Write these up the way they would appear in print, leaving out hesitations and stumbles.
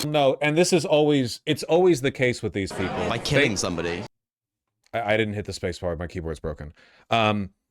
No, and this is always, it's always the case with these people. By killing somebody. I didn't hit the space bar. My keyboard's broken.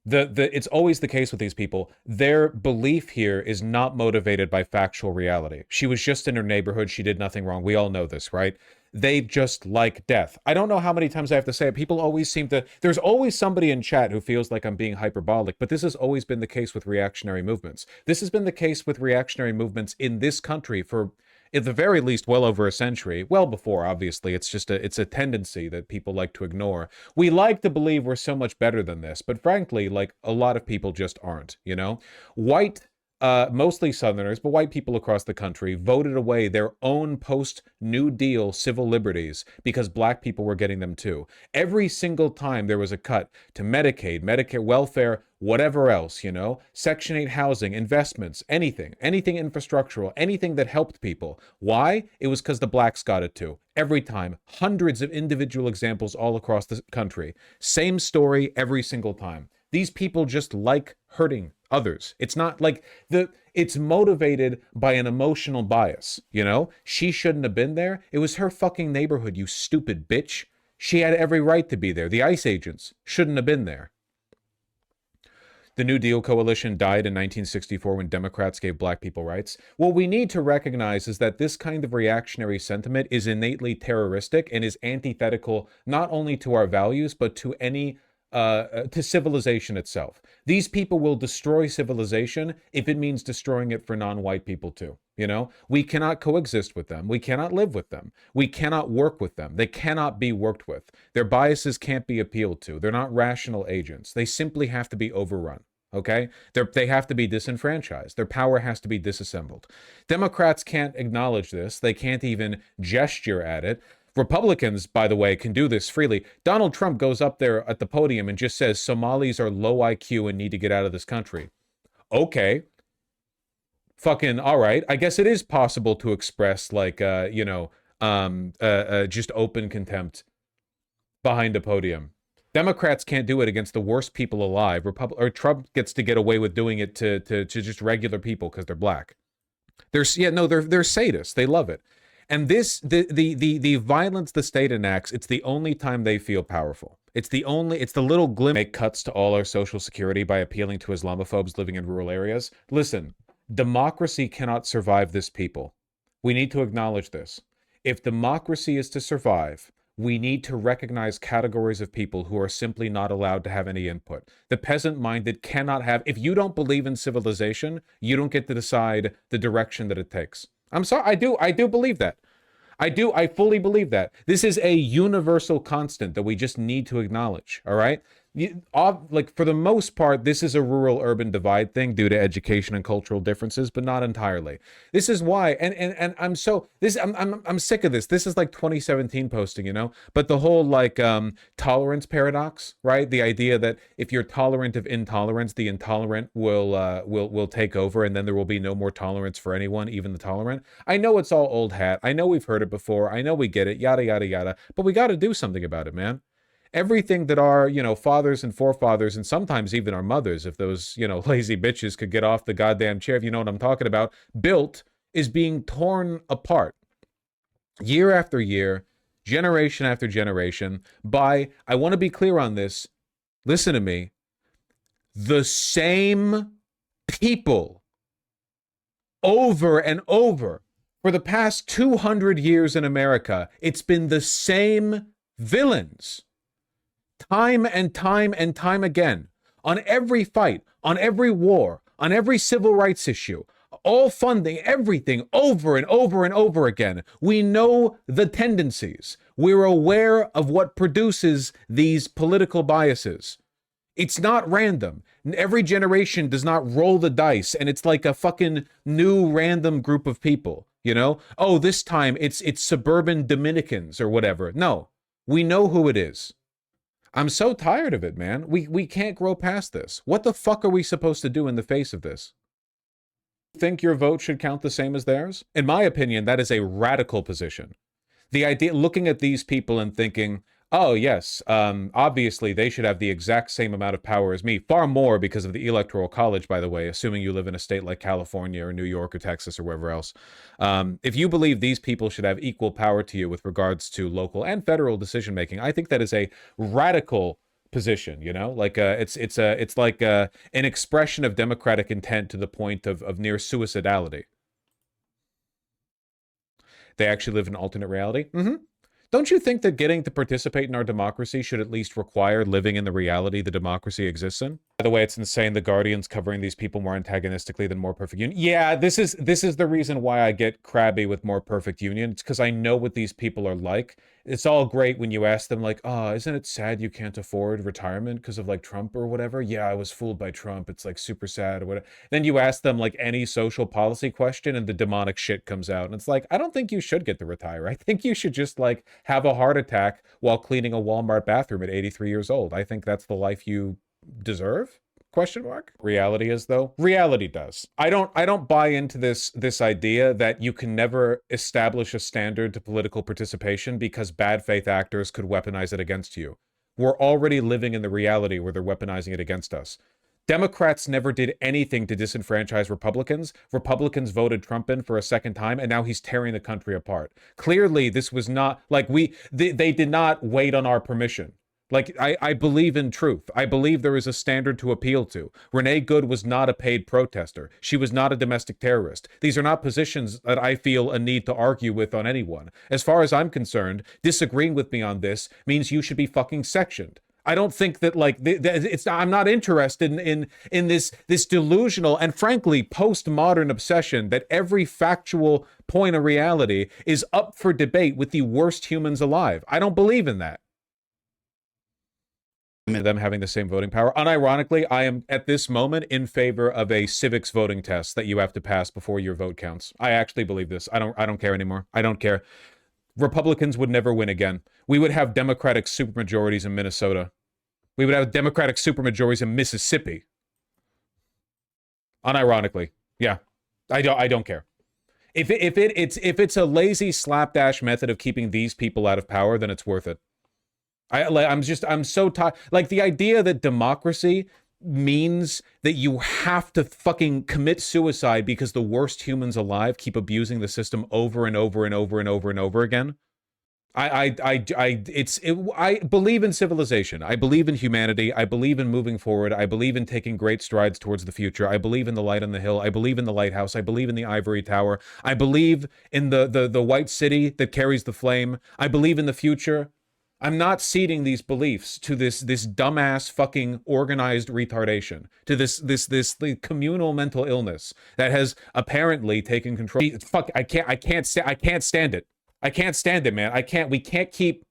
It's always the case with these people. Their belief here is not motivated by factual reality. She was just in her neighborhood. She did nothing wrong. We all know this, right? They just like death. I don't know how many times I have to say it. People always seem to, there's always somebody in chat who feels like I'm being hyperbolic, but this has always been the case with reactionary movements. This has been the case with reactionary movements in this country for, at the very least, well over a century. Well before, obviously. It's just it's a tendency that people like to ignore. We like to believe we're so much better than this, but frankly, like, a lot of people just aren't, you know? White, mostly Southerners, but white people across the country voted away their own post-New Deal civil liberties because black people were getting them too. Every single time there was a cut to Medicaid, Medicare, welfare, whatever else, you know, Section 8 housing, investments, anything infrastructural, anything that helped people. Why? It was because the blacks got it too. Every time. Hundreds of individual examples all across the country. Same story every single time. These people just like hurting others. It's not like it's motivated by an emotional bias, you know? She shouldn't have been there. It was her fucking neighborhood, you stupid bitch. She had every right to be there. The ICE agents shouldn't have been there. The New Deal coalition died in 1964 when Democrats gave black people rights. What we need to recognize is that this kind of reactionary sentiment is innately terroristic and is antithetical not only to our values, but to any to civilization itself. These people will destroy civilization if it means destroying it for non-white people too. You know, we cannot coexist with them. We cannot live with them. We cannot work with them. They cannot be worked with. Their biases can't be appealed to. They're not rational agents. They simply have to be overrun. Okay? They have to be disenfranchised. Their power has to be disassembled. Democrats can't acknowledge this. They can't even gesture at it. Republicans, by the way, can do this freely. Donald Trump goes up there at the podium and just says Somalis are low IQ and need to get out of this country. Okay. Fucking all right. I guess it is possible to express, like, just open contempt behind a podium. Democrats can't do it against the worst people alive. Trump gets to get away with doing it to just regular people because they're black. They're sadists. They love it. And the violence the state enacts, it's the only time they feel powerful. It's the little glimmer. Make cuts to all our social security by appealing to Islamophobes living in rural areas. Listen, democracy cannot survive this people. We need to acknowledge this. If democracy is to survive, we need to recognize categories of people who are simply not allowed to have any input. The peasant-minded cannot have, if you don't believe in civilization, you don't get to decide the direction that it takes. I'm sorry, I do believe that. I fully believe that. This is a universal constant that we just need to acknowledge, all right? Like, for the most part, this is a rural-urban divide thing due to education and cultural differences, but not entirely. This is why, and I'm sick of this. This is like 2017 posting, you know? But the whole, like, tolerance paradox, right? The idea that if you're tolerant of intolerance, the intolerant will take over, and then there will be no more tolerance for anyone, even the tolerant. I know it's all old hat. I know we've heard it before. I know we get it, yada, yada, yada. But we got to do something about it, man. Everything that our, fathers and forefathers, and sometimes even our mothers, if those, lazy bitches could get off the goddamn chair, if you know what I'm talking about, built, is being torn apart year after year, generation after generation, by, I want to be clear on this, listen to me, the same people over and over. For the past 200 years in America, it's been the same villains. Time and time and time again, on every fight, on every war, on every civil rights issue, all funding, everything over and over and over again. We know the tendencies. We're aware of what produces these political biases. It's not random. Every generation does not roll the dice and it's like a fucking new random group of people, Oh, this time it's suburban Dominicans or whatever. No, we know who it is. I'm so tired of it, man. We can't grow past this. What the fuck are we supposed to do in the face of this? Think your vote should count the same as theirs? In my opinion, that is a radical position. The idea, looking at these people and thinking, Oh, yes. Obviously, they should have the exact same amount of power as me. Far more because of the Electoral College, by the way, assuming you live in a state like California or New York or Texas or wherever else. If you believe these people should have equal power to you with regards to local and federal decision making, I think that is a radical position, you know? Like it's like an expression of democratic intent to the point of near suicidality. They actually live in alternate reality. Don't you think that getting to participate in our democracy should at least require living in the reality the democracy exists in? By the way, it's insane the Guardian's covering these people more antagonistically than More Perfect Union. Yeah, this is the reason why I get crabby with More Perfect Union. It's because I know what these people are like. It's all great when you ask them like, "Oh, isn't it sad you can't afford retirement because of like Trump or whatever?" Yeah, I was fooled by Trump. It's like super sad or whatever. Then you ask them like any social policy question and the demonic shit comes out. And it's like, I don't think you should get to retire. I think you should just like have a heart attack while cleaning a Walmart bathroom at 83 years old. I think that's the life you deserve? Question mark. Reality is though. Reality does. I don't buy into this idea that you can never establish a standard to political participation because bad faith actors could weaponize it against you. We're already living in the reality where they're weaponizing it against us. Democrats never did anything to disenfranchise Republicans. Republicans voted Trump in for a second time, and now he's tearing the country apart. Clearly, this was not like they did not wait on our permission. Like, I believe in truth. I believe there is a standard to appeal to. Renee Good was not a paid protester. She was not a domestic terrorist. These are not positions that I feel a need to argue with on anyone. As far as I'm concerned, disagreeing with me on this means you should be fucking sectioned. I don't think that like it's. I'm not interested in this delusional and frankly postmodern obsession that every factual point of reality is up for debate with the worst humans alive. I don't believe in that. Them having the same voting power. Unironically, I am at this moment in favor of a civics voting test that you have to pass before your vote counts. I actually believe this. I don't care anymore. I don't care. Republicans would never win again. We would have Democratic supermajorities in Minnesota. We would have Democratic supermajorities in Mississippi. Unironically, yeah, I don't care. If it's a lazy slapdash method of keeping these people out of power, then it's worth it. I'm so tired. Like the idea that democracy means that you have to fucking commit suicide because the worst humans alive keep abusing the system over and over and over and over and over again. I believe in civilization. I believe in humanity. I believe in moving forward. I believe in taking great strides towards the future. I believe in the light on the hill. I believe in the lighthouse. I believe in the ivory tower. I believe in the white city that carries the flame. I believe in the future. I'm not ceding these beliefs to this dumbass fucking organized retardation, to this communal mental illness that has apparently taken control. Fuck, I can't stand it. I can't stand it, man. We can't keep.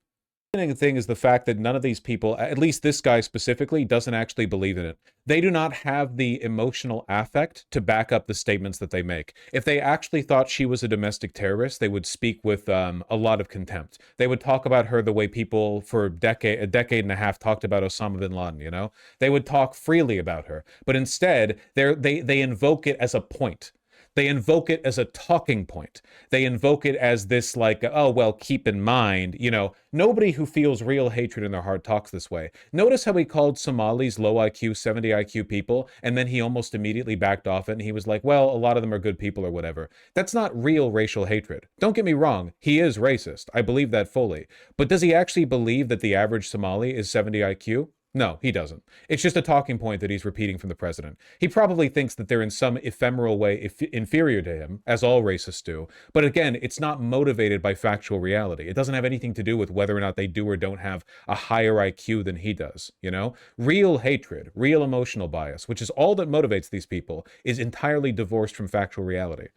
The thing is the fact that none of these people, at least this guy specifically, doesn't actually believe in it. They do not have the emotional affect to back up the statements that they make. If they actually thought she was a domestic terrorist, they would speak with a lot of contempt. They would talk about her the way people for a decade and a half talked about Osama bin Laden, you know? They would talk freely about her. But instead, they invoke it as a point. They invoke it as a talking point. They invoke it as this like, oh, well, keep in mind, you know, nobody who feels real hatred in their heart talks this way. Notice how he called Somalis low IQ, 70 IQ people, and then he almost immediately backed off it and he was like, well, a lot of them are good people or whatever. That's not real racial hatred. Don't get me wrong. He is racist. I believe that fully. But does he actually believe that the average Somali is 70 IQ? No, he doesn't. It's just a talking point that he's repeating from the president. He probably thinks that they're in some ephemeral way inferior to him, as all racists do. But again, it's not motivated by factual reality. It doesn't have anything to do with whether or not they do or don't have a higher IQ than he does, you know? Real hatred, real emotional bias, which is all that motivates these people, is entirely divorced from factual reality.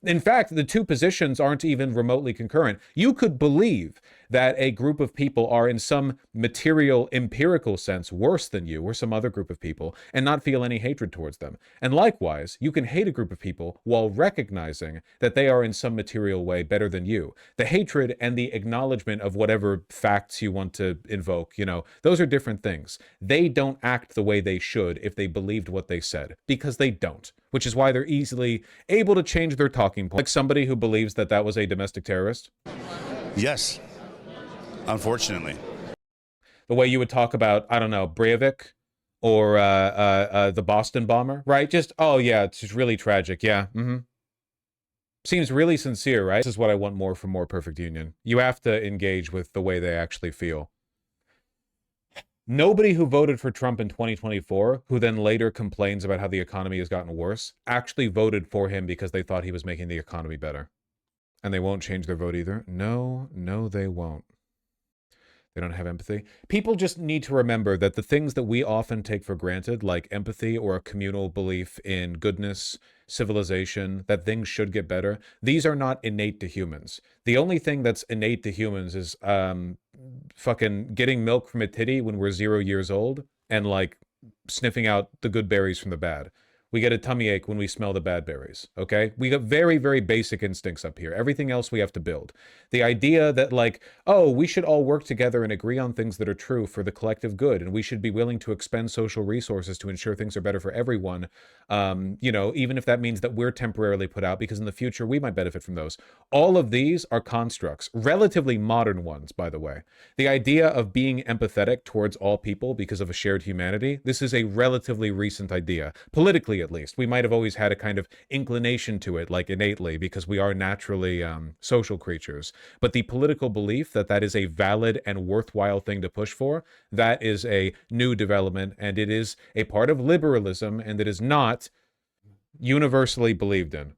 In fact, the two positions aren't even remotely concurrent. You could believe that a group of people are in some material, empirical sense worse than you or some other group of people and not feel any hatred towards them. And likewise, you can hate a group of people while recognizing that they are in some material way better than you. The hatred and the acknowledgement of whatever facts you want to invoke, you know, those are different things. They don't act the way they should if they believed what they said, because they don't, which is why they're easily able to change their talking point. Like somebody who believes that that was a domestic terrorist? Yes, unfortunately. The way you would talk about, I don't know, Breivik or the Boston bomber, right? Just, oh yeah, it's just really tragic. Yeah. Seems really sincere, right? This is what I want more from More Perfect Union. You have to engage with the way they actually feel. Nobody who voted for Trump in 2024, who then later complains about how the economy has gotten worse, actually voted for him because they thought he was making the economy better. And they won't change their vote either. No, they won't. They don't have empathy. People just need to remember that the things that we often take for granted, like empathy or a communal belief in goodness, civilization, that things should get better, these are not innate to humans. The only thing that's innate to humans is fucking getting milk from a titty when we're 0 years old and like sniffing out the good berries from the bad. We get a tummy ache when we smell the bad berries, okay? We got very, very basic instincts up here. Everything else we have to build. The idea that, like, oh, we should all work together and agree on things that are true for the collective good, and we should be willing to expend social resources to ensure things are better for everyone, even if that means that we're temporarily put out, because in the future we might benefit from those. All of these are constructs, relatively modern ones, by the way. The idea of being empathetic towards all people because of a shared humanity, this is a relatively recent idea. Politically, at least. We might have always had a kind of inclination to it, like innately, because we are naturally social creatures. But the political belief that that is a valid and worthwhile thing to push for, that is a new development, and it is a part of liberalism, and it is not universally believed in.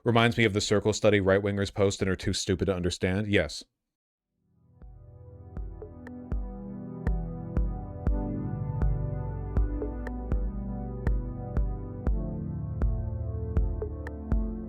Reminds me of the circle study right-wingers post and are too stupid to understand. Yes.